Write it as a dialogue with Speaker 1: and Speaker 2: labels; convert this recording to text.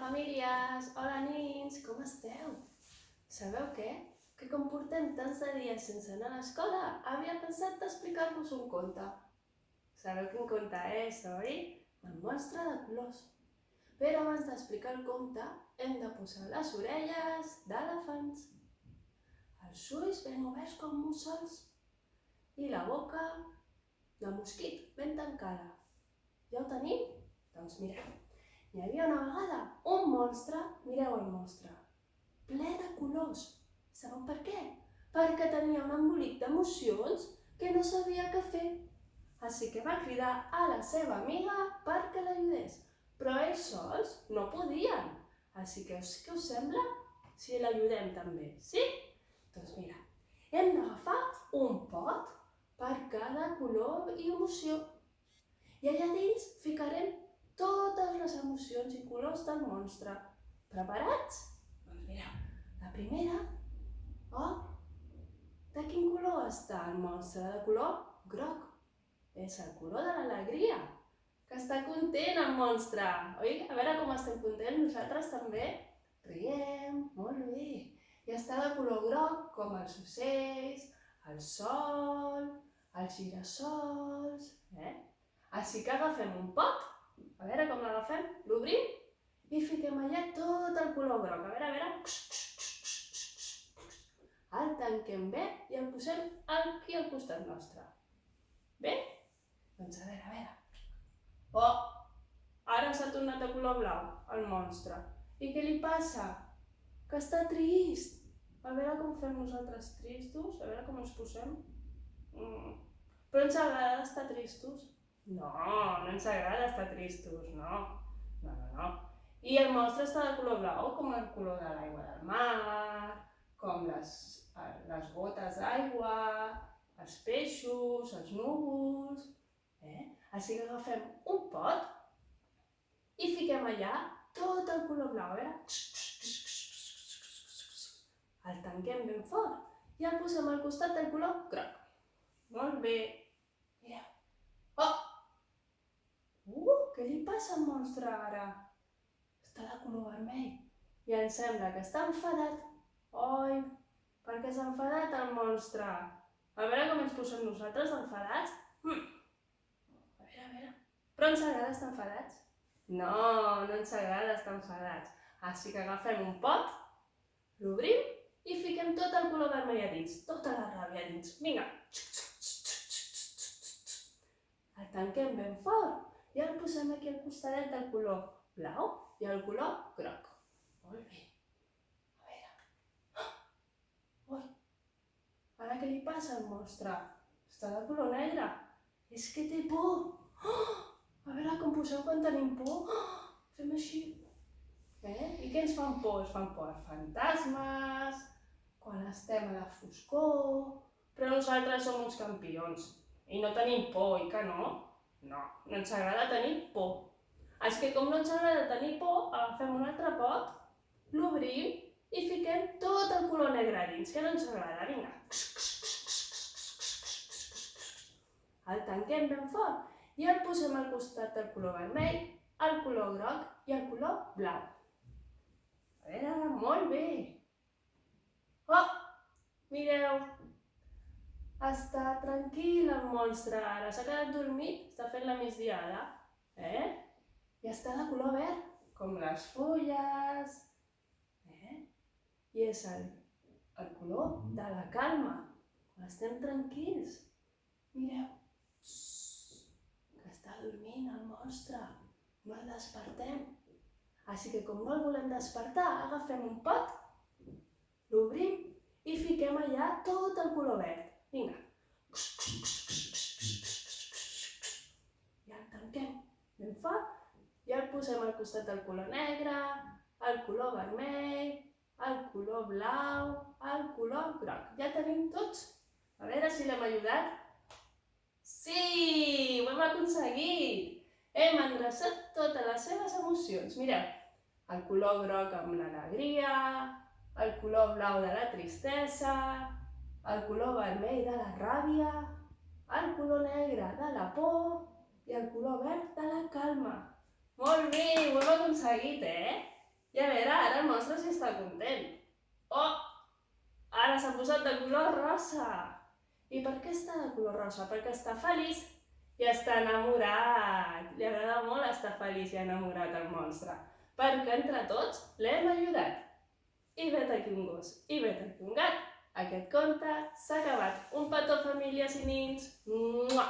Speaker 1: famílies! Hola nins! Com esteu? Sabeu què? Que com portem tants de dies sense anar a l'escola, havia pensat d'explicar-vos un conte. Sabeu quin conte és, oi? El monstre de colors. Però abans d'explicar el conte, hem de posar les orelles d'elefants, els ulls ben oberts com mussols i la boca de mosquit ben tancada. Ja ho tenim? Doncs mireu. Hi havia una vegada un monstre, mireu el monstre, ple de colors. Sabeu per què? Perquè tenia un embolic d'emocions que no sabia què fer. Així que va cridar a la seva amiga perquè l'ajudés. Però ells sols no podien. Així que què us sembla si l'ajudem també, sí? Doncs mira, hem d'agafar un pot per cada color i emoció. I allà dins ficarem totes les emocions i colors del monstre. Preparats? Doncs mireu, la primera, de quin color està el monstre? De color groc. És el color de l'alegria, que està content el monstre. Oi? A veure com estem contents, nosaltres també riem, molt bé. I està de color groc com els ocells, el sol, els girassols. Així que agafem un pot. A veure com l'agafem, l'obrim i fiquem allà tot el color groc. A veure. El tanquem bé i el posem aquí al costat nostre. Bé? Doncs a veure. Ara s'ha tornat de color blau, el monstre. I què li passa? Que està trist. A veure com fem nosaltres tristos, a veure com ens posem. Però ens agrada estar tristos? No ens agrada estar tristos, no. I el monstre està de color blau, com el color de l'aigua del mar, com les gotes d'aigua, els peixos, els núvols. Així que agafem un pot i fiquem allà tot el color blau, a veure. El tanquem ben fort i el posem al costat del color groc. Molt bé. Mireu. Què li passa al monstre ara? Està de color vermell i em sembla que està enfadat. Oi, per què s'ha enfadat el monstre? A veure com ens posem nosaltres enfadats. A veure. Però ens agrada estar enfadats? No ens agrada estar enfadats. Així que agafem un pot, l'obrim i fiquem tot el color vermell a dins, tota la ràbia a dins. Vinga. El tanquem ben fort i el posem aquí al costadet del color blau i el color groc. Molt bé. A veure. Ara què li passa al monstre? Està de color negre. És que té por. A veure com poseu quan tenim por. Fem així. I què ens fan por? Ens fan por els fantasmes, quan estem a la foscor. Però nosaltres som uns campions i no tenim por, oi que no? No ens agrada tenir por. Així que com no ens agrada tenir por, agafem un altre pot, l'obrim i fiquem tot el color negre a dins, que no ens agrada. Vinga. El tanquem ben fort i el posem al costat del color vermell, el color groc i el color blau. A veure, molt bé. Mireu. Està tranquil el monstre ara, s'ha quedat dormit, està fent la migdiada. I està de color verd, com les fulles. I és el color de la calma, quan estem tranquils. Mireu, que està dormint el monstre, no el despertem. Així que com no el volem despertar, agafem un pot, l'obrim i fiquem allà tot el color verd. Vinga. I el tanquem ben fort i el posem al costat del color negre, el color vermell, el color blau, el color groc. Ja tenim tots. A veure si l'hem ajudat. Sí, ho hem aconseguit. Hem endreçat totes les seves emocions. Mireu, el color groc amb l'alegria, el color blau de la tristesa, el color vermell de la ràbia, el color negre de la por i el color verd de la calma. Molt bé, ho hem aconseguit, I a veure, ara el monstre sí està content. Oh, ara s'ha posat de color rosa. I per què està de color rosa? Perquè està feliç i està enamorat. Li agrada molt estar feliç i enamorat al monstre. Perquè entre tots l'hem ajudat. I vet aquí un gos, i vet aquí un gat. Aquest conte s'ha acabat. Un petó, famílies i nins. Mua!